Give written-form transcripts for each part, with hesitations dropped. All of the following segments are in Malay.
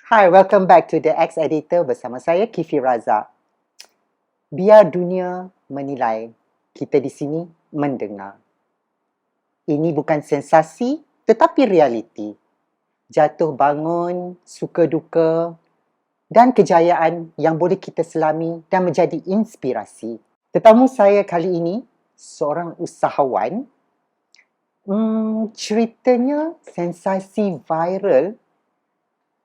Hi, welcome back to The X Editor bersama saya Kifi Razak. Biar dunia menilai, kita di sini mendengar. Ini bukan sensasi tetapi realiti. Jatuh bangun, suka duka dan kejayaan yang boleh kita selami dan menjadi inspirasi. Tetamu saya kali ini seorang usahawan. Ceritanya sensasi viral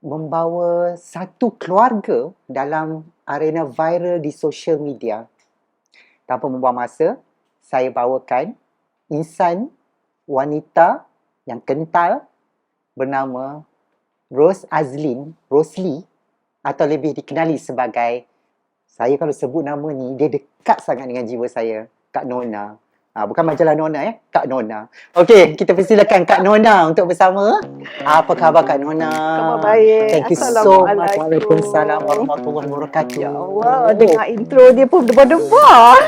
membawa satu keluarga dalam arena viral di social media. Tanpa membuang masa, saya bawakan insan wanita yang kental bernama Rosli, atau lebih dikenali sebagai, saya kalau sebut nama ni, dia dekat sangat dengan jiwa saya, Kak Nona. Bukan majalah Nona Kak Nona. Okey, kita persilakan Kak Nona untuk bersama. Apa khabar Kak Nona? Khabar baik. Thank you so much. Assalamualaikum. Waalaikumsalam warahmatullahi wabarakatuh. Ya Allah, dengar intro dia pun debar-debar.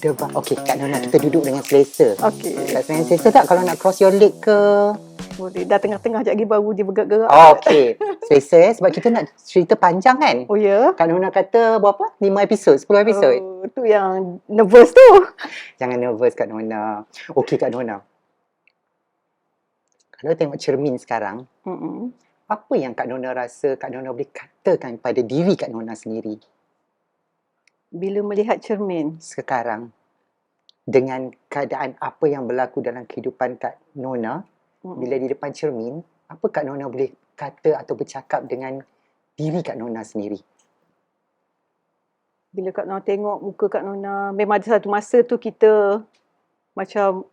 Debar. Okey, Kak Nona, kita duduk dengan selesa. Okey. Tak dengan selesa tak kalau nak cross your leg ke? Boleh. Dah tengah-tengah sekejap lagi baru dia bergerak-gerak. Okey. Selesa sebab kita nak cerita panjang kan? Oh ya? Kak Nona kata berapa? 5 episod? 10 episod? Tu yang nervous tu. Jangan nervous Kak Nona. Okey Kak Nona. Kalau tengok cermin sekarang, apa yang Kak Nona rasa Kak Nona boleh katakan pada diri Kak Nona sendiri? Bila melihat cermin sekarang, dengan keadaan apa yang berlaku dalam kehidupan Kak Nona, bila di depan cermin, apa Kak Nona boleh kata atau bercakap dengan diri Kak Nona sendiri? Bila Kak Nona tengok muka Kak Nona, memang ada satu masa tu kita macam,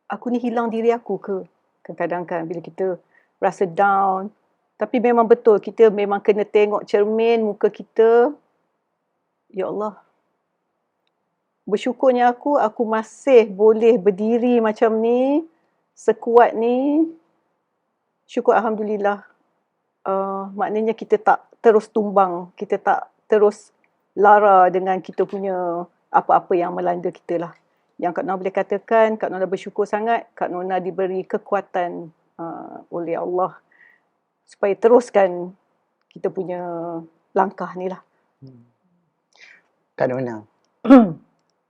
aku ni hilang diri aku ke? Kadang-kadang kan bila kita rasa down. Tapi memang betul, kita memang kena tengok cermin muka kita. Ya Allah. Bersyukurnya aku masih boleh berdiri macam ni, sekuat ni. Syukur Alhamdulillah. Maknanya kita tak terus tumbang, kita tak terus lara dengan kita punya apa-apa yang melanda kita lah. Yang Kak Nona boleh katakan, Kak Nona bersyukur sangat, Kak Nona diberi kekuatan oleh Allah supaya teruskan kita punya langkah ni lah. Kak Nona,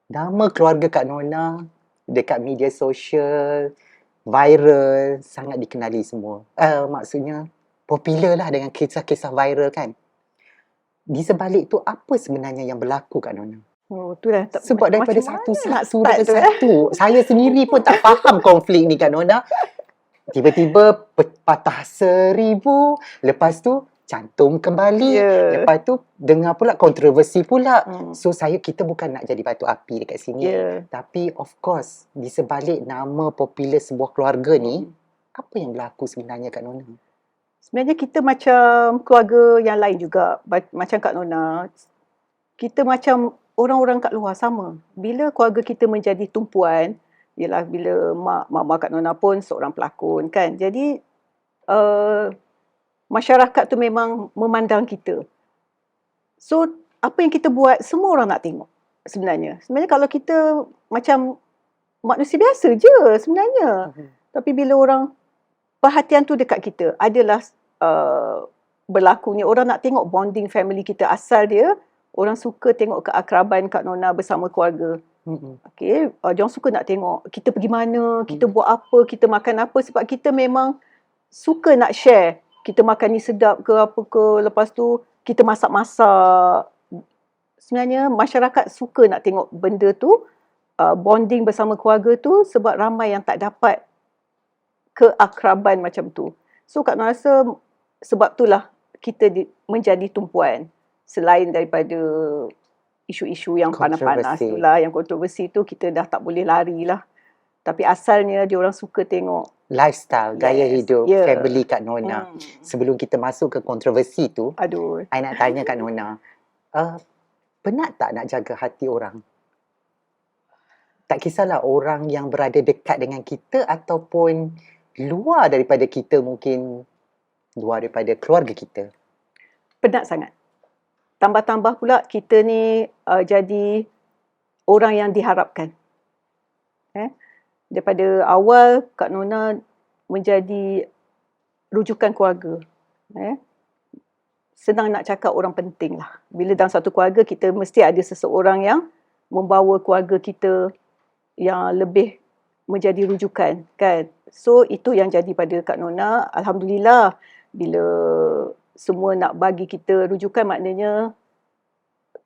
nama keluarga Kak Nona dekat media sosial, viral, sangat dikenali semua. Maksudnya, popular lah dengan kisah-kisah viral kan. Di sebalik tu, apa sebenarnya yang berlaku Kak Nona? Oh, tu lah. Sebab daripada satu, Saya saya sendiri pun tak faham konflik ni Kak Nona. Tiba-tiba patah 1000, lepas tu cantum kembali, lepas tu dengar pula kontroversi pula. So kita bukan nak jadi batu api dekat sini, tapi of course di sebalik nama popular sebuah keluarga ni, apa yang berlaku sebenarnya Kak Nona? Sebenarnya kita macam keluarga yang lain juga, macam Kak Nona. Kita macam orang-orang kat luar sama. Bila keluarga kita menjadi tumpuan, ialah bila mak Kak Nona pun seorang pelakon kan. Jadi masyarakat tu memang memandang kita. So apa yang kita buat semua orang nak tengok sebenarnya. Sebenarnya kalau kita macam manusia biasa je sebenarnya. Tapi bila orang perhatian tu dekat kita, adalah berlakunya orang nak tengok bonding family kita. Asal dia orang suka tengok keakraban Kak Nona bersama keluarga. Okay, diorang suka nak tengok kita pergi mana, kita buat apa, kita makan apa. Sebab kita memang suka nak share. Kita makan ni sedap ke apa ke, lepas tu kita masak-masak. Sebenarnya masyarakat suka nak tengok benda tu, bonding bersama keluarga tu, sebab ramai yang tak dapat keakraban macam tu. So Kak Nona rasa sebab itulah kita menjadi tumpuan. Selain daripada isu-isu yang panas-panas tu lah, yang kontroversi tu, kita dah tak boleh lari lah. Tapi asalnya diorang suka tengok lifestyle, gaya hidup, family Kak Nona. Sebelum kita masuk ke kontroversi tu, I nak tanya Kak Nona, penat tak nak jaga hati orang? Tak kisahlah orang yang berada dekat dengan kita ataupun luar daripada kita, mungkin luar daripada keluarga kita. Penat sangat. Tambah-tambah pula kita ni jadi orang yang diharapkan. Daripada awal Kak Nona menjadi rujukan keluarga. Senang nak cakap orang penting lah. Bila dalam satu keluarga, kita mesti ada seseorang yang membawa keluarga kita yang lebih menjadi rujukan, kan. So itu yang jadi pada Kak Nona. Alhamdulillah, bila semua nak bagi kita rujukan, maknanya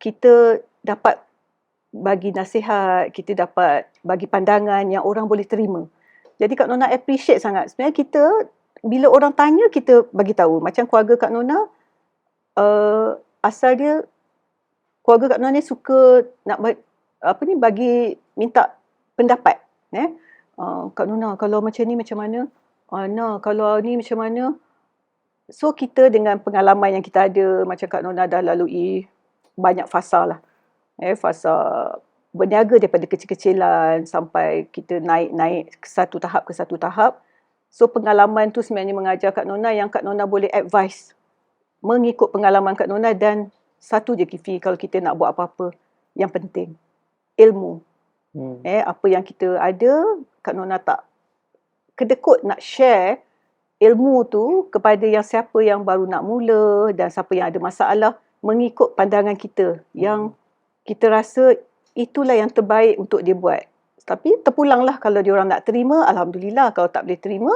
kita dapat bagi nasihat, kita dapat bagi pandangan yang orang boleh terima. Jadi Kak Nona appreciate sangat. Sebenarnya kita, bila orang tanya, kita bagi tahu. Macam keluarga Kak Nona, asal dia, keluarga Kak Nona ni suka nak bagi minta pendapat. Kak Nona, kalau macam ni macam mana? Nah, kalau ni macam mana? So kita dengan pengalaman yang kita ada, macam Kak Nona dah lalui banyak fasa lah. Fasa berniaga daripada kecil-kecilan sampai kita naik ke satu tahap. So pengalaman tu sebenarnya mengajar Kak Nona yang Kak Nona boleh advise mengikut pengalaman Kak Nona. Dan satu je Kifi, kalau kita nak buat apa-apa, yang penting ilmu. Apa yang kita ada, Kak Nona tak kedekut nak share ilmu tu kepada yang siapa yang baru nak mula dan siapa yang ada masalah, mengikut pandangan kita yang kita rasa itulah yang terbaik untuk dia buat. Tapi terpulanglah kalau dia orang nak terima, alhamdulillah. Kalau tak boleh terima,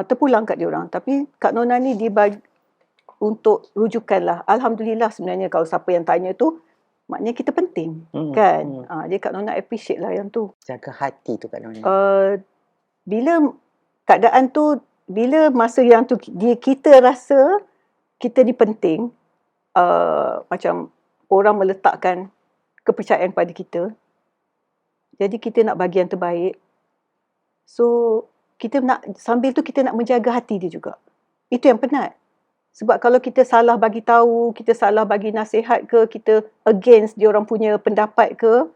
terpulang kat dia orang. Tapi Kak Nona ni dibagi untuk rujukan lah. Alhamdulillah sebenarnya kalau siapa yang tanya tu, maknanya kita penting, kan. Dia Kak Nona appreciate lah yang tu. Jaga hati tu Kak Nona. Bila keadaan tu, bila masa yang tu kita rasa kita ni penting, macam orang meletakkan kepercayaan pada kita, jadi kita nak bagi yang terbaik. So kita nak, sambil tu kita nak menjaga hati dia juga. Itu yang penat. Sebab kalau kita salah bagi tahu, kita salah bagi nasihat ke, kita against dia orang punya pendapat ke,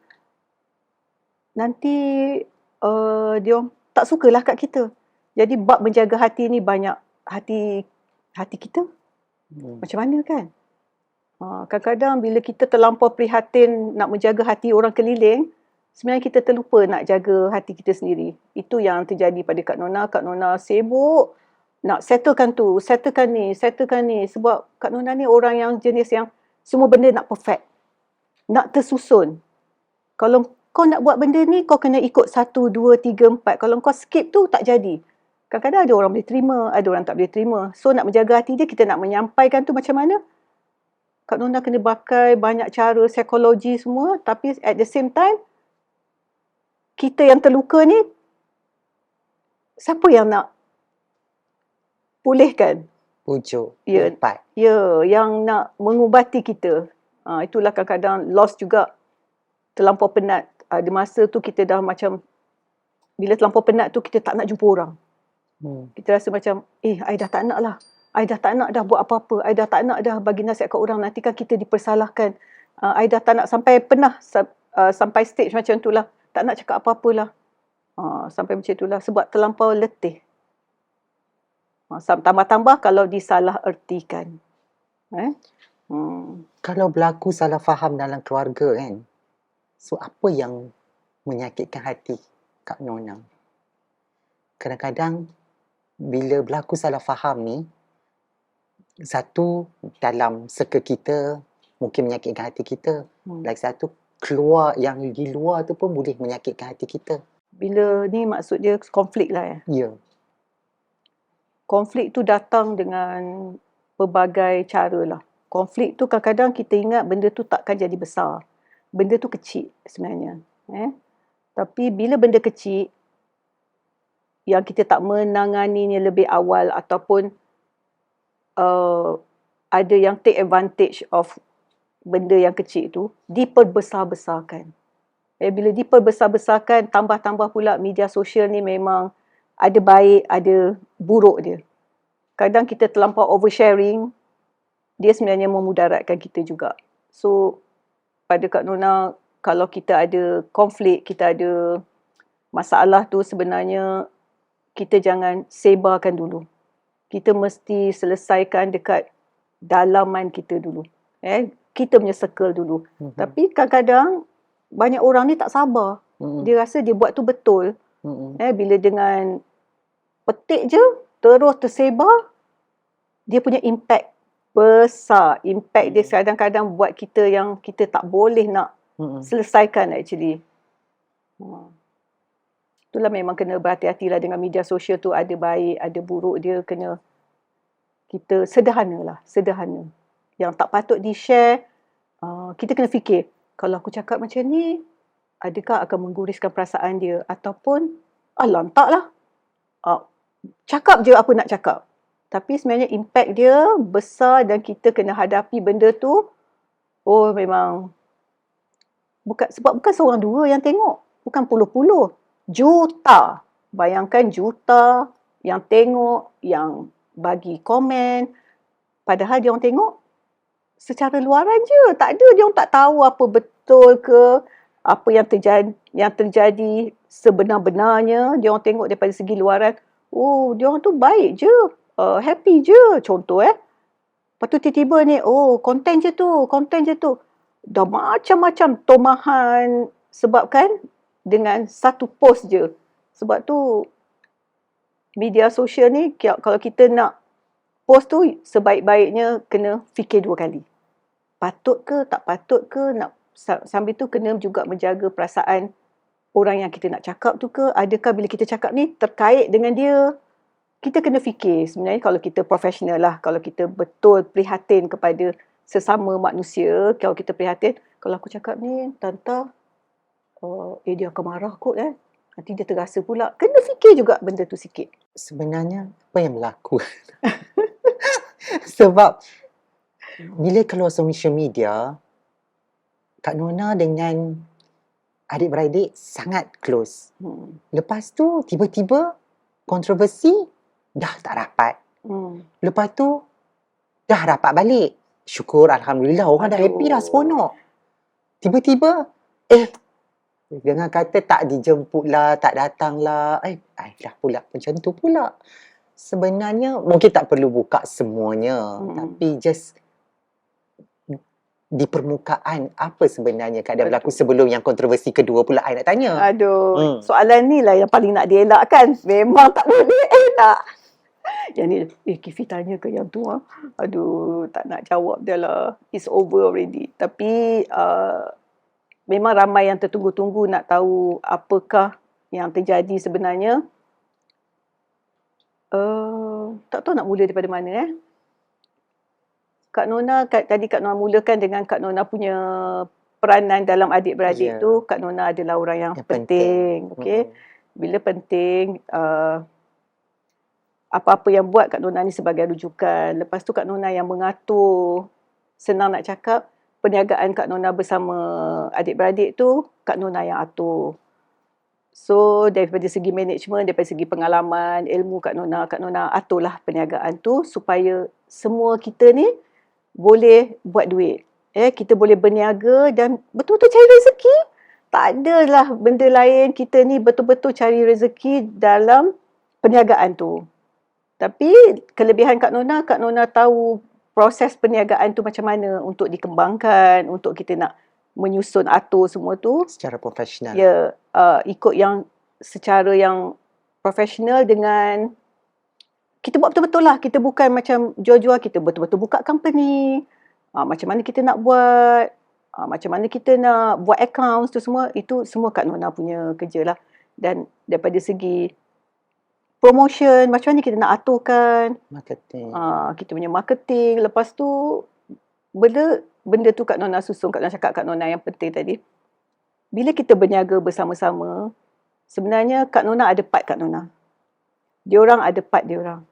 nanti dia orang tak sukalah kat kita. Jadi bab menjaga hati ni banyak hati kita. Macam mana, kan? Kadang-kadang bila kita terlampau prihatin nak menjaga hati orang keliling, sebenarnya kita terlupa nak jaga hati kita sendiri. Itu yang terjadi pada Kak Nona. Kak Nona sibuk nak settlekan tu, settlekan ni. Sebab Kak Nona ni orang yang jenis yang semua benda nak perfect. Nak tersusun. Kalau kau nak buat benda ni, kau kena ikut 1, 2, 3, 4. Kalau kau skip tu, tak jadi. Kadang-kadang ada orang boleh terima, ada orang tak boleh terima. So nak menjaga hati dia, kita nak menyampaikan tu macam mana? Kak Nona kena pakai banyak cara, psikologi semua. Tapi at the same time, kita yang terluka ni, siapa yang nak pulihkan? Pujuk, Ya, yang nak mengubati kita. Itulah kadang-kadang loss juga, terlampau penat. Ada masa tu kita dah macam, bila terlampau penat tu kita tak nak jumpa orang. Kita rasa macam, I dah tak nak lah. I dah tak nak dah buat apa-apa. I dah tak nak dah bagi nasihat kat orang. Nanti kan kita dipersalahkan. I dah tak nak, sampai pernah sampai stage macam tu lah. Tak nak cakap apa-apa lah. Sampai macam tu lah. Sebab terlampau letih. Tambah-tambah kalau disalah ertikan. Kalau berlaku salah faham dalam keluarga, kan, so apa yang menyakitkan hati Kak Nona? Kadang-kadang bila berlaku salah faham ni, satu dalam circle kita mungkin menyakitkan hati kita, lagi satu keluar, yang di luar tu pun boleh menyakitkan hati kita. Bila ni maksud dia konflik lah ya? Ya. Konflik tu datang dengan pelbagai cara lah. Konflik tu kadang-kadang kita ingat benda tu takkan jadi besar. Benda tu kecil sebenarnya. Tapi bila benda kecil, yang kita tak menanganinya lebih awal ataupun ada yang take advantage of benda yang kecil tu, diperbesar-besarkan. Bila diperbesar-besarkan, tambah-tambah pula media sosial ni memang ada baik, ada buruk dia. Kadang kita terlampau oversharing, dia sebenarnya memudaratkan kita juga. So, pada Kak Nona, kalau kita ada konflik, kita ada masalah tu, sebenarnya kita jangan sebarkan dulu. Kita mesti selesaikan dekat dalaman kita dulu. Kita punya circle dulu. Tapi kadang-kadang banyak orang ni tak sabar. Dia rasa dia buat tu betul. Bila dengan petik je, terus tersebar, dia punya impact besar. Impact dia kadang-kadang buat kita yang kita tak boleh nak selesaikan actually. Itulah memang kena berhati-hatilah dengan media sosial tu, ada baik, ada buruk dia, kena kita sederhana. Yang tak patut di-share, kita kena fikir, kalau aku cakap macam ni, adakah akan mengguriskan perasaan dia? Ataupun, lantaklah. Cakap je apa nak cakap. Tapi sebenarnya impact dia besar dan kita kena hadapi benda tu. Memang sebab bukan seorang dua yang tengok, bukan puluh-puluh, juta. Bayangkan juta yang tengok, yang bagi komen. Padahal dia orang tengok secara luaran je. Tak ada, dia orang tak tahu apa betul ke, apa yang terjadi sebenar-benarnya. Dia orang tengok daripada segi luaran. Dia orang tu baik je, happy je, contoh Lepas tu tiba-tiba ni, konten je tu. Dah macam-macam tomahan sebabkan dengan satu post je. Sebab tu media sosial ni, kalau kita nak post tu, sebaik-baiknya kena fikir 2 kali. Patut ke, tak patut ke, sambil tu kena juga menjaga perasaan orang yang kita nak cakap tu ke, adakah bila kita cakap ni terkait dengan dia. Kita kena fikir sebenarnya kalau kita profesional lah, kalau kita betul prihatin kepada sesama manusia, kalau kita prihatin, kalau aku cakap ni, Tanta, dia akan marah kot nanti dia terasa pula. Kena fikir juga benda tu sikit. Sebenarnya, apa yang berlaku? Sebab, bila keluar social media, Kak Nona dengan adik-beradik sangat close. Lepas tu, tiba-tiba, kontroversi, dah tak rapat. Lepas tu, dah rapat balik. Syukur, Alhamdulillah, orang dah happy dah seronok. Tiba-tiba, dengan kata tak dijemput lah, tak datang lah. Dah pula macam tu pula. Sebenarnya, mungkin tak perlu buka semuanya. Tapi just di permukaan, apa sebenarnya keadaan berlaku sebelum yang kontroversi kedua pula I nak tanya. Soalan ni lah yang paling nak dielakkan. Memang tak boleh elak. Yang ni, Kifi tanya ke yang tu tak nak jawab dia lah. It's over already. Tapi memang ramai yang tertunggu-tunggu nak tahu apakah yang terjadi sebenarnya. Tak tahu nak mula daripada mana Kak Nona, tadi Kak Nona mulakan dengan Kak Nona punya peranan dalam adik-beradik tu. Kak Nona adalah orang yang penting. Okay? Bila penting, apa-apa yang buat Kak Nona ni sebagai rujukan. Lepas tu Kak Nona yang mengatur, senang nak cakap, perniagaan Kak Nona bersama adik-beradik tu, Kak Nona yang atur. So, daripada segi management, daripada segi pengalaman, ilmu Kak Nona aturlah perniagaan tu supaya semua kita ni boleh buat duit. Kita boleh berniaga dan betul-betul cari rezeki. Tak adalah benda lain, kita ni betul-betul cari rezeki dalam perniagaan tu. Tapi kelebihan Kak Nona tahu proses perniagaan tu macam mana untuk dikembangkan, untuk kita nak menyusun atur semua tu. Secara profesional. Ya, ikut yang secara yang profesional dengan kita buat betul-betul lah. Kita bukan macam jual-jual, kita betul-betul buka company. Macam mana kita nak buat, macam mana kita nak buat accounts tu semua, itu semua Kak Nona punya kerja lah. Dan daripada segi promotion, macam mana kita nak aturkan. Marketing. Kita punya marketing. Lepas tu, benda tu Kak Nona susun. Kak Nona cakap Kak Nona yang penting tadi. Bila kita berniaga bersama-sama, sebenarnya Kak Nona ada part Kak Nona. Diorang ada part diorang.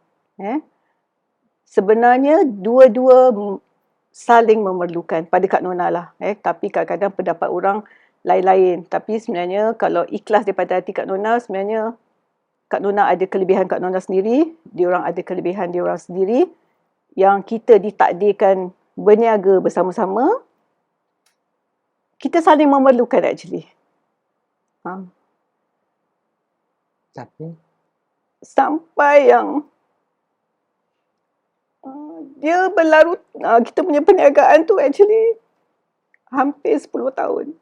Sebenarnya dua-dua saling memerlukan pada Kak Nona lah. Tapi kadang-kadang pendapat orang lain-lain. Tapi sebenarnya kalau ikhlas daripada hati Kak Nona, sebenarnya Kak Nona ada kelebihan Kak Nona sendiri, diorang ada kelebihan diorang sendiri, yang kita ditakdirkan berniaga bersama-sama, kita saling memerlukan actually. Tapi sampai yang dia berlarut, kita punya perniagaan tu actually hampir 10 tahun.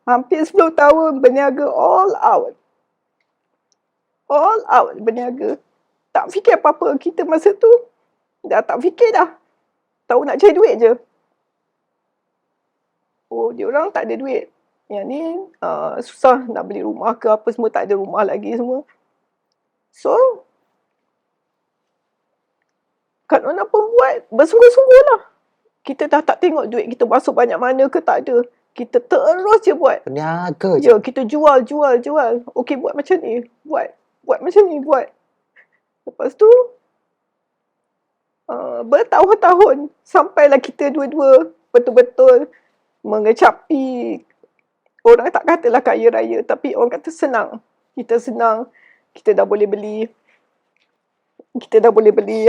Hampir 10 tahun berniaga all out. All out berniaga. Tak fikir apa-apa. Kita masa tu dah tak fikir dah. Tahu nak cari duit je. Oh, dia orang tak ada duit. Yang ni susah nak beli rumah ke apa semua. Tak ada rumah lagi semua. So, Kak Nona pun buat bersungguh-sungguh lah. Kita dah tak tengok duit kita masuk banyak mana ke tak ada. Kita terus je buat. Peniaga je. Ya, kita jual. Okey, buat macam ni. Buat macam ni, buat. Lepas tu, bertahun-tahun sampailah kita dua-dua betul-betul mengecapi, orang tak katalah kaya raya, tapi orang kata senang. Kita senang, kita dah boleh beli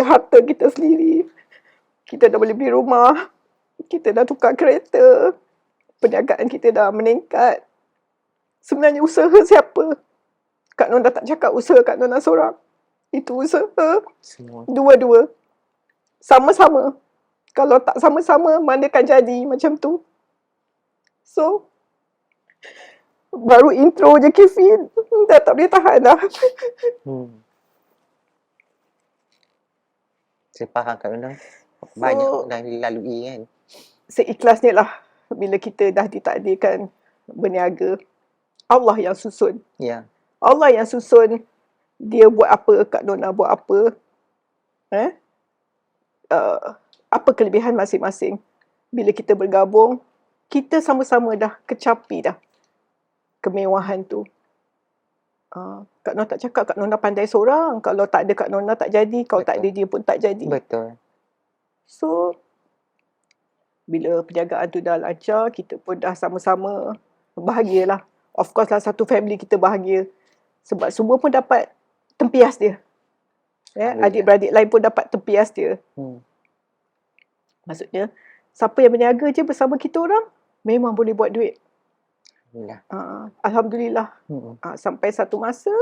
harta kita sendiri, kita dah boleh beli rumah, kita dah tukar kereta, perniagaan kita dah meningkat. Sebenarnya usaha siapa? Kak Nona tak cakap usaha Kak Nona seorang. Itu usaha Semua. dua-dua. Sama-sama. Kalau tak sama-sama, mana kan jadi macam tu. So, baru intro je Kifi, dah tak boleh tahan dah. Saya faham Kak Nona. Banyak dah dilalui kan. Seikhlasnya lah, bila kita dah ditakdirkan berniaga, Allah yang susun. Ya. Allah yang susun, dia buat apa, Kak Nona buat apa. Apa kelebihan masing-masing. Bila kita bergabung, kita sama-sama dah kecapi dah kemewahan tu. Kak Nona tak cakap Kak Nona pandai seorang. Kalau tak ada Kak Nona tak jadi. Kalau tak ada dia pun tak jadi. Betul. So, bila perniagaan tu dah lancar, kita pun dah sama-sama bahagialah. Of course lah, satu family kita bahagia. Sebab semua pun dapat tempias dia. Adik-beradik lain pun dapat tempias dia. Maksudnya, siapa yang berniaga je bersama kita orang, memang boleh buat duit. Alhamdulillah. Sampai satu masa,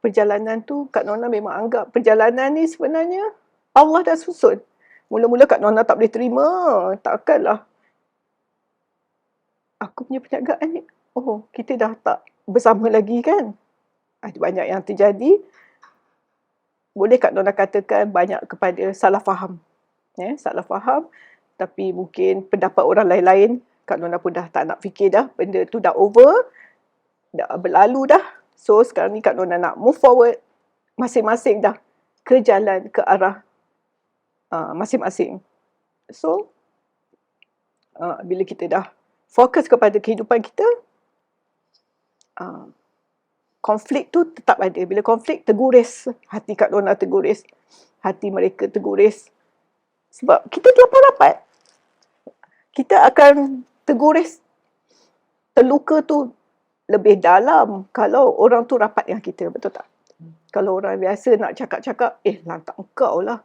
perjalanan tu, Kak Nona memang anggap perjalanan ni sebenarnya Allah dah susun. Mula-mula Kak Nona tak boleh terima. Takkanlah aku punya perniagaan ni, kita dah tak bersama lagi kan. Ada banyak yang terjadi. Boleh Kak Nona katakan banyak kepada salah faham. Salah faham. Tapi mungkin pendapat orang lain-lain, Kak Nona pun dah tak nak fikir dah. Benda tu dah over. Dah berlalu dah. So sekarang ni Kak Nona nak move forward. Masing-masing dah ke jalan, ke arah masing-masing. So, bila kita dah fokus kepada kehidupan kita, konflik tu tetap ada. Bila konflik terguris, hati Kak Nona terguris, hati mereka terguris. Sebab kita terlampau rapat. Kita akan terguris. Terluka tu lebih dalam kalau orang tu rapat dengan kita, betul tak? Kalau orang biasa nak cakap-cakap, lantak engkau lah.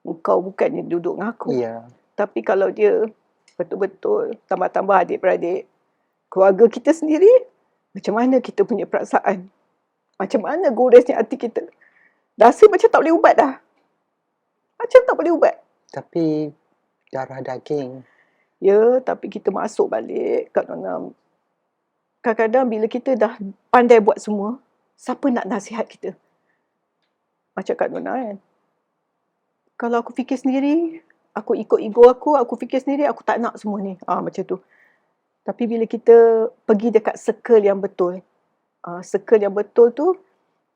Engkau bukannya duduk dengan aku. Ya. Tapi kalau dia betul-betul tambah-tambah adik-beradik, keluarga kita sendiri, macam mana kita punya perasaan? Macam mana gurisnya hati kita? Rasa macam tak boleh ubat dah. Macam tak boleh ubat. Tapi darah daging. Ya, tapi kita masuk balik. Kadang-kadang bila kita dah pandai buat semua, siapa nak nasihat kita? Macam Kak Nona kan. Kalau aku fikir sendiri, aku ikut ego aku fikir sendiri, aku tak nak semua ni. Macam tu. Tapi bila kita pergi dekat circle yang betul, circle yang betul tu,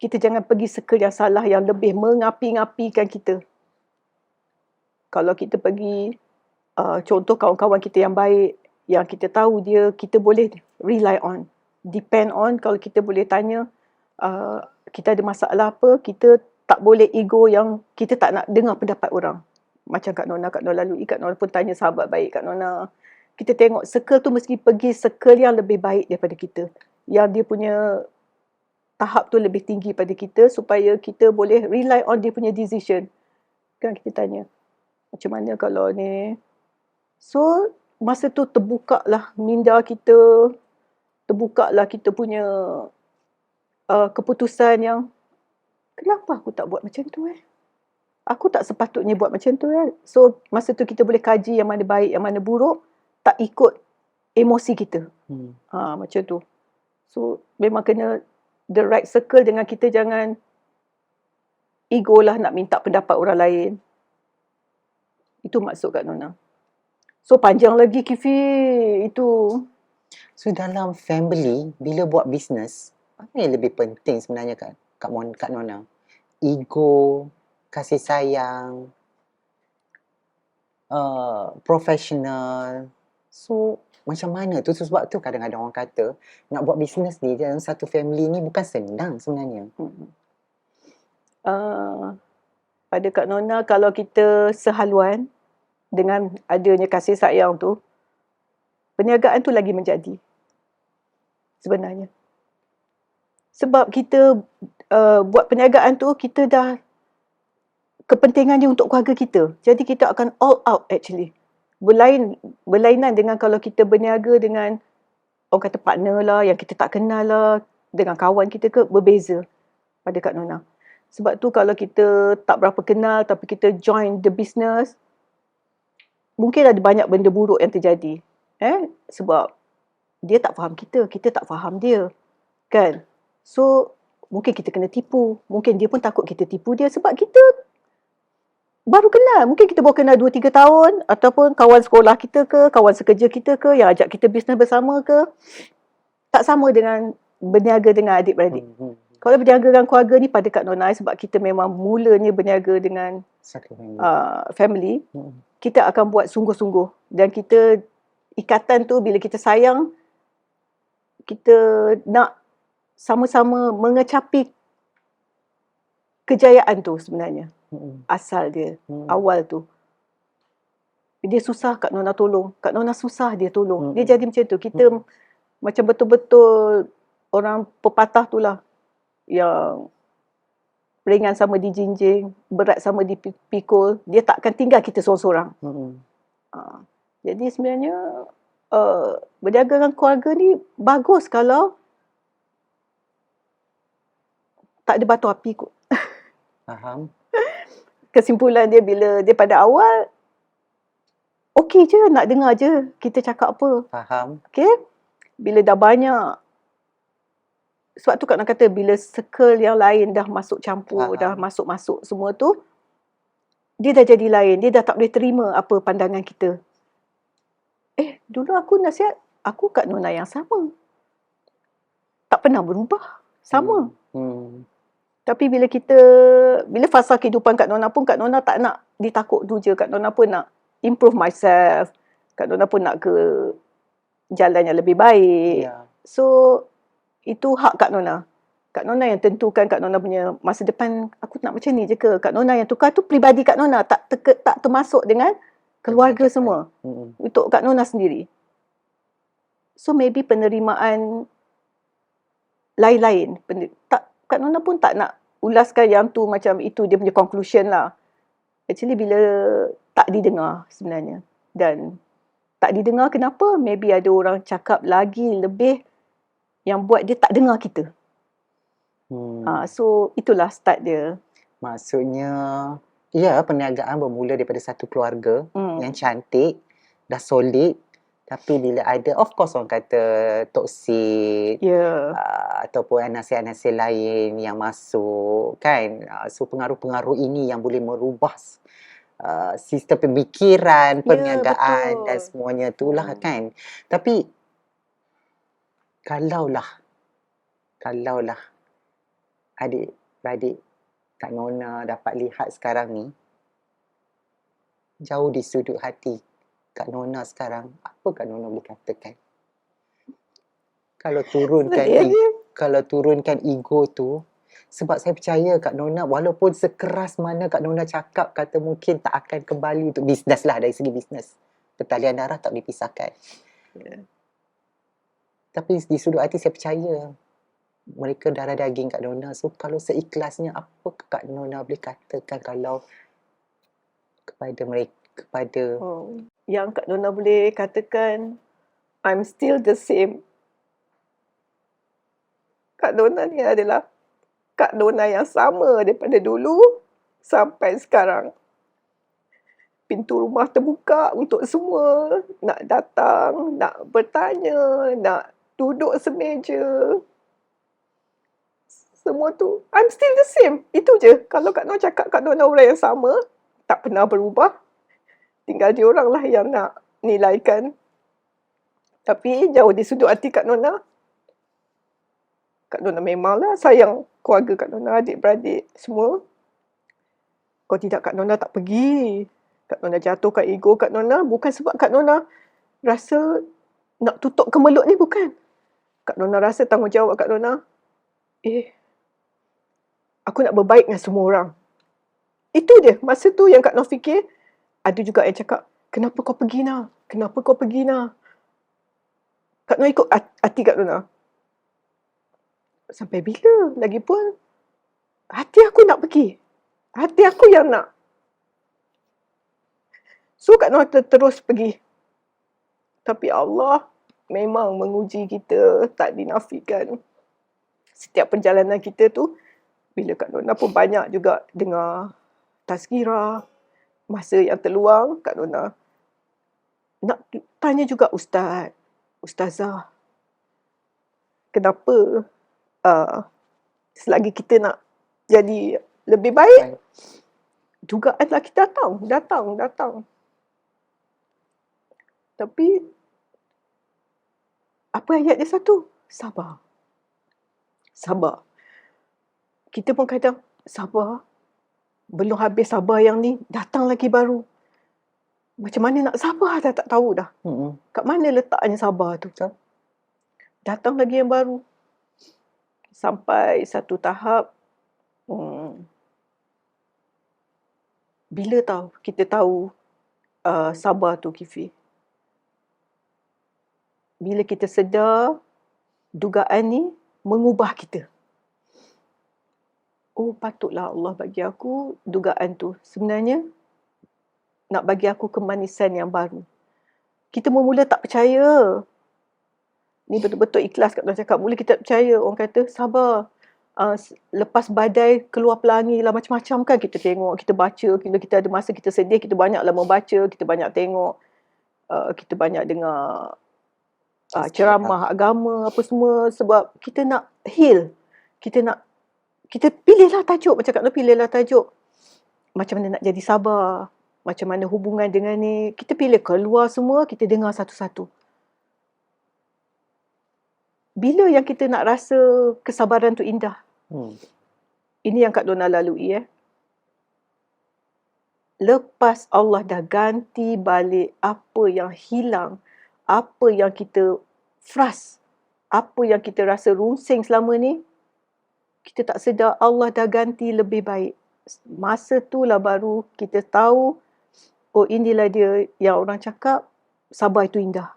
kita jangan pergi circle yang salah, yang lebih mengapi-ngapikan kita. Kalau kita pergi, contoh kawan-kawan kita yang baik, yang kita tahu dia, kita boleh rely on, depend on. Kalau kita boleh tanya, kita ada masalah apa, kita tak boleh ego yang kita tak nak dengar pendapat orang. Macam Kak Nona lalui, Kak Nona pun tanya sahabat baik Kak Nona. Kita tengok circle tu mesti pergi circle yang lebih baik daripada kita. Yang dia punya tahap tu lebih tinggi pada kita supaya kita boleh rely on dia punya decision. Kan kita tanya, macam mana kalau ni? So, masa tu terbuka lah minda kita, terbuka lah kita punya keputusan yang kenapa aku tak buat macam tu Aku tak sepatutnya buat macam tu So, masa tu kita boleh kaji yang mana baik, yang mana buruk, tak ikut emosi kita. Macam tu. So, memang kena the right circle dengan kita, jangan ego lah nak minta pendapat orang lain. Itu maksud Kak Nona. So panjang lagi Kifi itu. So dalam family, bila buat bisnes, apa yang lebih penting sebenarnya Kak Nona? Ego, kasih sayang, professional. So macam mana tu? Sebab tu kadang-kadang orang kata nak buat bisnes ni dalam satu family ni bukan senang sebenarnya. Pada Kak Nona, kalau kita sehaluan dengan adanya kasih sayang tu, perniagaan tu lagi menjadi sebenarnya. Sebab kita buat perniagaan tu, kita dah kepentingannya untuk keluarga kita. Jadi kita akan all out actually. Berlainan dengan kalau kita berniaga dengan orang kata partner lah, yang kita tak kenal lah, dengan kawan kita ke, berbeza pada Kak Nona. Sebab tu kalau kita tak berapa kenal tapi kita join the business, mungkin ada banyak benda buruk yang terjadi. Sebab dia tak faham kita tak faham dia. Kan? So, mungkin kita kena tipu. Mungkin dia pun takut kita tipu dia sebab kita baru kenal. Mungkin kita baru kenal 2-3 tahun ataupun kawan sekolah kita ke, kawan sekerja kita ke, yang ajak kita bisnes bersama ke. Tak sama dengan berniaga dengan adik-beradik. Kalau berniaga dengan keluarga ni pada Kak Nona, sebab kita memang mulanya berniaga dengan family, kita akan buat sungguh-sungguh. Dan kita, ikatan tu bila kita sayang, kita nak sama-sama mengecapi kejayaan tu sebenarnya. Asal dia, awal tu. Dia susah, Kak Nona tolong. Kak Nona susah, dia tolong. Dia jadi macam tu. Kita macam betul-betul orang pepatah tu lah. Yang ringan sama dijinjing, berat sama dipikul. Dia tak akan tinggal kita seorang-seorang. Jadi sebenarnya berniaga dengan keluarga ni bagus kalau tak ada batu api kot. Faham. Kesimpulan dia bila dia pada awal, okey je, nak dengar je kita cakap apa. Faham. Okey? Bila dah banyak, sebab tu Kak nak kata bila circle yang lain dah masuk campur, dah masuk-masuk semua tu, dia dah jadi lain. Dia dah tak boleh terima apa pandangan kita. Dulu aku nasihat, aku Kak Nona yang sama. Tak pernah berubah. Sama. Tapi bila fasa kehidupan Kak Nona pun, Kak Nona tak nak ditakut tu je. Kak Nona pun nak improve myself. Kak Nona pun nak ke jalan yang lebih baik. So, itu hak Kak Nona. Kak Nona yang tentukan Kak Nona punya masa depan, aku nak macam ni je ke. Kak Nona yang tukar tu peribadi Kak Nona. Tak termasuk dengan keluarga semua. Untuk Kak Nona sendiri. So, maybe penerimaan lain-lain. Kak Nona pun tak nak ulaskan yang tu macam itu dia punya conclusion lah. Actually bila tak didengar sebenarnya. Dan tak didengar kenapa? Maybe ada orang cakap lagi lebih yang buat dia tak dengar kita. So itulah start dia. Maksudnya, perniagaan bermula daripada satu keluarga yang cantik, dah solid. Tapi bila ada, of course orang kata toxic, ataupun nasihat-nasihat lain yang masuk, kan? So pengaruh-pengaruh ini yang boleh merubah sistem pemikiran, perniagaan dan semuanya itulah kan. Tapi kalaulah adik-beradik Kak Nona dapat lihat sekarang ni, jauh di sudut hati Kak Nona sekarang, apa Kak Nona boleh katakan? Kalau turunkan ego tu, sebab saya percaya Kak Nona, walaupun sekeras mana Kak Nona cakap, kata mungkin tak akan kembali untuk bisnes lah, dari segi bisnes. Pertalian darah tak boleh pisahkan. Tapi di sudut hati saya percaya, mereka darah daging Kak Nona. So kalau seikhlasnya, apa Kak Nona boleh katakan kalau kepada mereka, yang Kak Nona boleh katakan, I'm still the same. Kak Nona ni adalah Kak Nona yang sama daripada dulu sampai sekarang. Pintu rumah terbuka untuk semua. Nak datang, nak bertanya, nak duduk semeja. Semua tu, I'm still the same. Itu je. Kalau Kak Nona cakap Kak Nona orang yang sama, tak pernah berubah. Tinggal dia orang lah yang nak nilaikan. Tapi jauh di sudut hati Kak Nona memanglah sayang keluarga Kak Nona, adik-beradik semua. Kalau tidak Kak Nona tak pergi. Kak Nona jatuhkan ego Kak Nona. Bukan sebab Kak Nona rasa nak tutup kemelut ni, bukan. Kak Nona rasa tanggungjawab Kak Nona, aku nak berbaik dengan semua orang. Itu dia. Masa tu yang Kak Nona fikir, ada juga yang cakap, kenapa kau pergi nak? Kenapa kau pergi nak? Kak Nona ikut hati Kak Nona. Sampai bila? Lagipun, hati aku nak pergi. Hati aku yang nak. So Kak Nona terus pergi. Tapi Allah memang menguji kita, tak dinafikan. Setiap perjalanan kita tu, bila Kak Nona pun banyak juga dengar tazkirah, masa yang terluang, Kak Nona nak tanya juga ustaz, ustazah, kenapa selagi kita nak jadi lebih baik, dugaan lelaki datang. Tapi apa ayat dia satu? Sabar. Kita pun kadang sabar. Belum habis sabar yang ni, datang lagi baru. Macam mana nak sabar dah tak tahu dah. Kat mana letaknya sabar tu? Datang lagi yang baru. Sampai satu tahap, bila kita tahu sabar tu, Kifi? Bila kita sedar dugaan ni mengubah kita. Oh, patutlah Allah bagi aku dugaan tu. Sebenarnya nak bagi aku kemanisan yang baru. Kita mula tak percaya. Ni betul-betul ikhlas Kak Nona cakap. Mula kita tak percaya. Orang kata sabar. Lepas badai keluar pelangi lah, macam-macam kan kita tengok, kita baca. Bila kita ada masa kita sedih, kita banyaklah membaca, kita banyak tengok, kita banyak dengar ceramah agama apa semua, sebab kita nak heal. Kita pilihlah tajuk, macam Kak Nona pilihlah tajuk. Macam mana nak jadi sabar, macam mana hubungan dengan ni. Kita pilih keluar semua, kita dengar satu-satu. Bila yang kita nak rasa kesabaran tu indah? Ini yang Kak Nona lalui. Lepas Allah dah ganti balik apa yang hilang, apa yang kita frust, apa yang kita rasa rungsing selama ni, kita tak sedar Allah dah ganti lebih baik. Masa tu lah baru kita tahu, oh inilah dia yang orang cakap, sabar itu indah.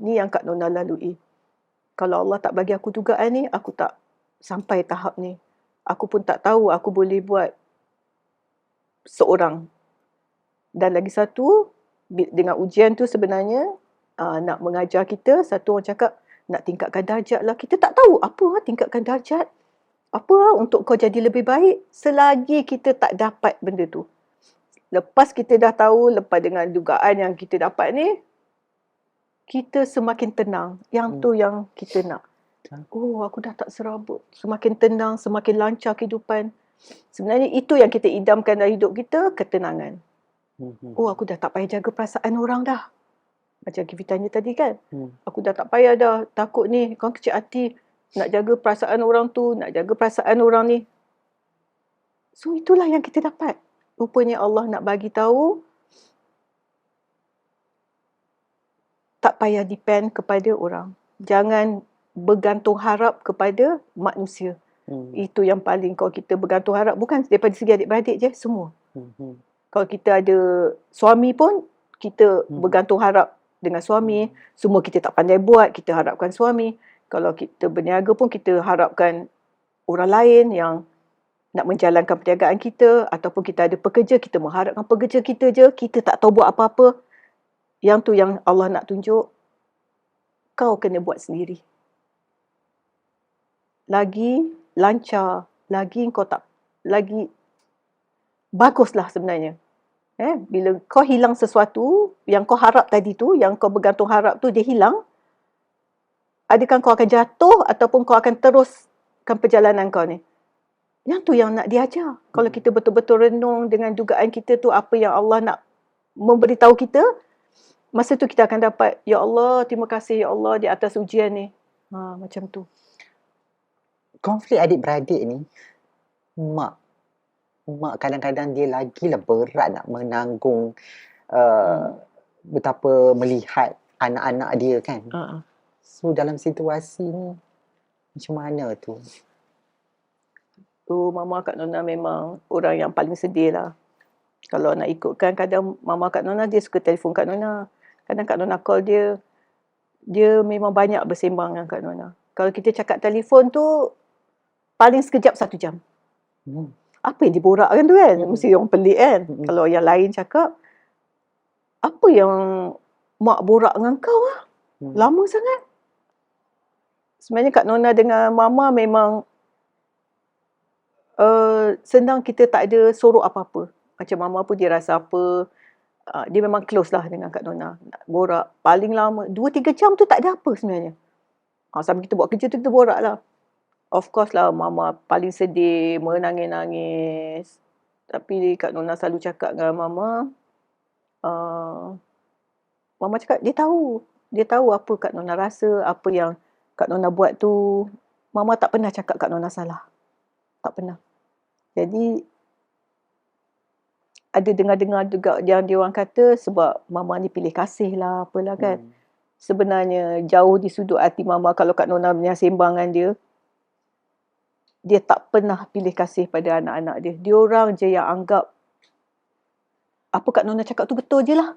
Ni yang Kak Nona lalui. Kalau Allah tak bagi aku dugaan ni, aku tak sampai tahap ni. Aku pun tak tahu aku boleh buat seorang. Dan lagi satu, dengan ujian tu sebenarnya, nak mengajar kita, satu orang cakap, nak tingkatkan darjat lah. Kita tak tahu apa tingkatkan darjat. Apa untuk kau jadi lebih baik, selagi kita tak dapat benda tu. Lepas kita dah tahu, lepas dengan dugaan yang kita dapat ni, kita semakin tenang. Yang tu yang kita nak. Oh, aku dah tak serabut. Semakin tenang, semakin lancar kehidupan. Sebenarnya itu yang kita idamkan dalam hidup kita, ketenangan. Oh, aku dah tak payah jaga perasaan orang dah. Macam Kifi tanya tadi kan. Aku dah tak payah dah takut ni. Kau kecil hati nak jaga perasaan orang tu, nak jaga perasaan orang ni. So itulah yang kita dapat. Rupanya Allah nak bagi tahu, tak payah depend kepada orang. Jangan bergantung harap kepada manusia. Itu yang paling, kalau kita bergantung harap, bukan daripada segi adik-beradik je, semua. Kalau kita ada suami pun, kita bergantung harap dengan suami. Semua kita tak pandai buat, kita harapkan suami. Kalau kita berniaga pun, kita harapkan orang lain yang nak menjalankan perniagaan kita. Ataupun kita ada pekerja, kita mengharapkan pekerja kita je. Kita tak tahu buat apa-apa. Yang tu yang Allah nak tunjuk, kau kena buat sendiri. Lagi lancar, lagi kau tak, lagi baguslah sebenarnya. Bila kau hilang sesuatu yang kau harap tadi tu, yang kau bergantung harap tu dia hilang, adakah kau akan jatuh ataupun kau akan terus meneruskan perjalanan kau ni. Yang tu yang nak diajar. Kalau kita betul-betul renung dengan dugaan kita tu apa yang Allah nak memberitahu kita, masa tu kita akan dapat, ya Allah, terima kasih ya Allah di atas ujian ni. Macam tu. Konflik adik-beradik ni, mak kadang-kadang dia lagilah berat nak menanggung betapa melihat anak-anak dia kan. So dalam situasi ni macam mana tu? Mama Kak Nona memang orang yang paling sedih lah. Kalau nak ikutkan, kadang Mama Kak Nona dia suka telefon Kak Nona. Kadang Kak Nona call dia, dia memang banyak bersembang dengan Kak Nona. Kalau kita cakap telefon tu, paling sekejap 1 jam. Apa yang diborakkan tu kan? Mesti orang pelik kan? Kalau yang lain cakap, apa yang mak borak dengan kau lah? Lama sangat. Sebenarnya Kak Nona dengan Mama memang senang, kita tak ada sorok apa-apa. Macam Mama pun dia rasa apa, dia memang close lah dengan Kak Nona. Nak borak paling lama 2-3 jam tu tak ada apa sebenarnya. Sambil kita buat kerja tu kita borak lah. Of course lah Mama paling sedih, menangis-nangis. Tapi Kak Nona selalu cakap dengan Mama, Mama cakap dia tahu apa Kak Nona rasa, apa yang Kak Nona buat tu. Mama tak pernah cakap Kak Nona salah. Tak pernah. Jadi ada dengar-dengar juga yang dia orang kata sebab Mama ni pilih kasih lah, apalah kan. Sebenarnya jauh di sudut hati Mama, kalau Kak Nona punya sembangan dia tak pernah pilih kasih pada anak-anak dia. Dia orang je yang anggap apa Kak Nona cakap tu betul je lah.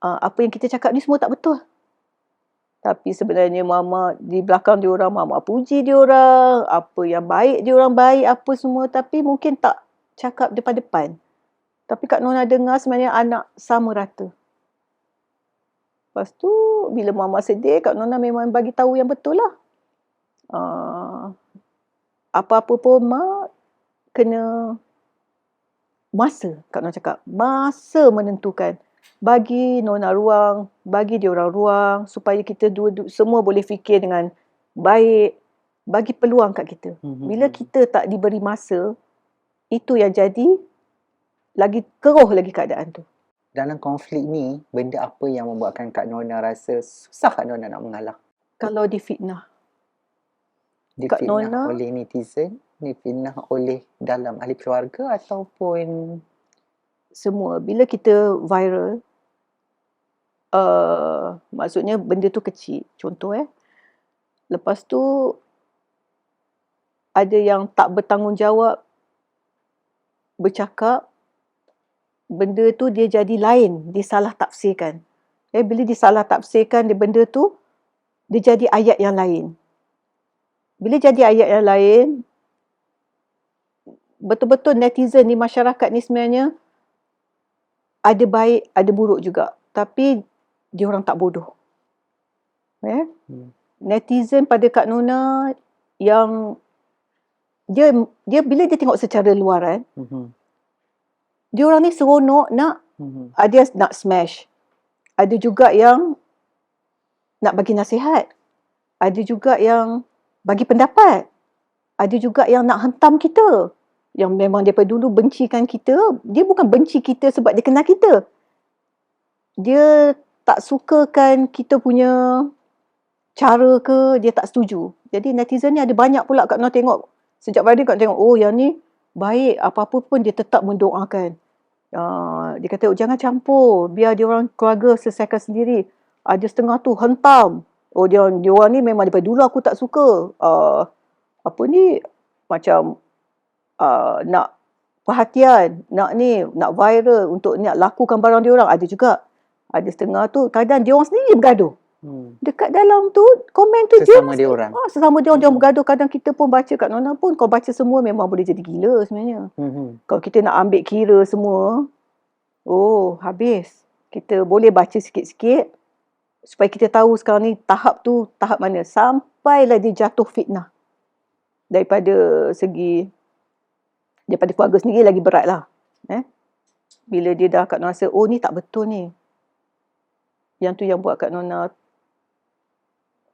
Apa yang kita cakap ni semua tak betul. Tapi sebenarnya Mama di belakang dia orang, Mama puji dia orang, apa yang baik dia orang baik, apa semua. Tapi mungkin tak cakap depan-depan. Tapi Kak Nona dengar sebenarnya anak sama rata. Lepas tu bila Mama sedih, Kak Nona memang bagi tahu yang betul lah. Apa-apa pun Mak kena masa, Kak Nona cakap. Masa menentukan. Bagi Nona ruang, bagi dia orang ruang supaya kita semua boleh fikir dengan baik, bagi peluang kat kita. Bila kita tak diberi masa, itu yang jadi lagi keruh lagi keadaan tu. Dalam konflik ni, benda apa yang membuatkan Kak Nona rasa susah Kak Nona nak mengalah? Kalau difitnah. Difitnah Nona oleh netizen, difitnah oleh dalam ahli keluarga ataupun semua. Bila kita viral, maksudnya benda tu kecil. Contoh lepas tu ada yang tak bertanggungjawab bercakap, benda tu dia jadi lain, disalah tafsirkan. Bila disalah tafsirkan benda tu, dia jadi ayat yang lain. Bila jadi ayat yang lain, betul-betul netizen di masyarakat ni sebenarnya ada baik, ada buruk juga. Tapi dia orang tak bodoh. Netizen pada Kak Nona yang dia bila dia tengok secara luaran, dia orang ni seronok nak ada nak smash. Ada juga yang nak bagi nasihat. Ada juga yang bagi pendapat. Ada juga yang nak hentam kita. Yang memang daripada dulu bencikan kita. Dia bukan benci kita sebab dia kenal kita. Dia tak sukakan kita punya cara ke, dia tak setuju. Jadi netizen ni ada banyak pula Kak Nona tengok. Sejak pada Kak tengok, yang ni baik, apa-apa pun dia tetap mendoakan. Dia kata, jangan campur, biar dia orang keluarga selesaikan sendiri. Ada setengah tu hentam. Dia orang ni memang daripada dulu aku tak suka. Apa ni, macam nak perhatian, nak viral untuk nak lakukan barang dia orang. Ada juga. Ada setengah tu, kadang dia orang sendiri bergaduh. Dekat dalam tu, komen tu sesama dia orang. Sesama dia orang bergaduh. Kadang kita pun baca Kak Nona pun, kau baca semua memang boleh jadi gila sebenarnya. Kalau kita nak ambil kira semua, habis. Kita boleh baca sikit-sikit, supaya kita tahu sekarang ni tahap tu, tahap mana. Sampailah dia jatuh fitnah. Daripada keluarga sendiri lagi berat lah. Bila dia dah Kak Nona rasa, ni tak betul ni. Yang tu yang buat Kak Nona,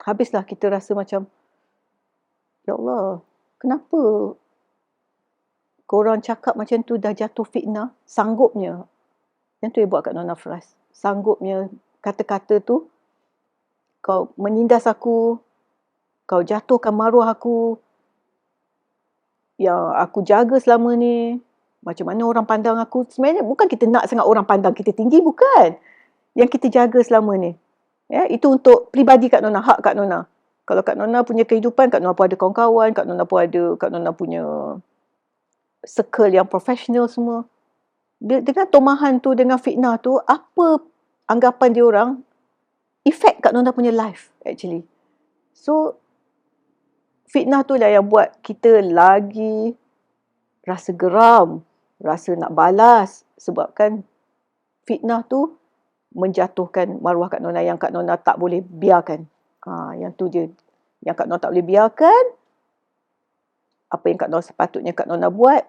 habislah kita rasa macam, Ya Allah, kenapa korang cakap macam tu dah jatuh fitnah? Sanggupnya. Yang tu yang buat Kak Nona frust. Sanggupnya kata-kata tu, kau menindas aku, kau jatuhkan maruah aku, yang aku jaga selama ni. Macam mana orang pandang aku. Sebenarnya bukan kita nak sangat orang pandang kita tinggi, bukan. Yang kita jaga selama ni. Ya, itu untuk peribadi Kak Nona, hak Kak Nona. Kalau Kak Nona punya kehidupan, Kak Nona pun ada kawan-kawan, Kak Nona punya circle yang profesional semua. Dengan tomahan tu, dengan fitnah tu, apa anggapan dia orang, effect Kak Nona punya life actually. So, fitnah tu lah yang buat kita lagi rasa geram, rasa nak balas, sebabkan fitnah tu menjatuhkan maruah Kak Nona yang Kak Nona tak boleh biarkan. Yang tu je. Yang Kak Nona tak boleh biarkan, apa yang Kak Nona sepatutnya Kak Nona buat,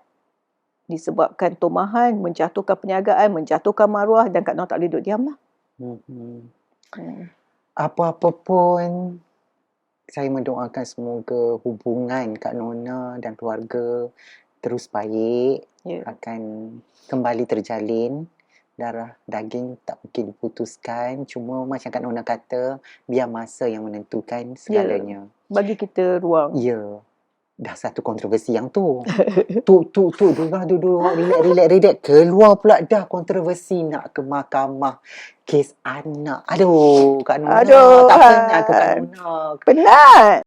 disebabkan tomahan, menjatuhkan perniagaan, menjatuhkan maruah, dan Kak Nona tak boleh duduk diam lah. Apa-apa pun, saya mendoakan semoga hubungan Kak Nona dan keluarga terus baik, akan kembali terjalin. Darah daging tak mungkin diputuskan, cuma macam Kak Nona kata, biar masa yang menentukan segalanya. Bagi kita ruang. Ya. Dah satu kontroversi yang tu. Duduk, relax. Keluar pula dah kontroversi nak ke mahkamah. Kes anak. Aduh, Kak Nona. Aduh, tak penat ke Kak Nona? penat.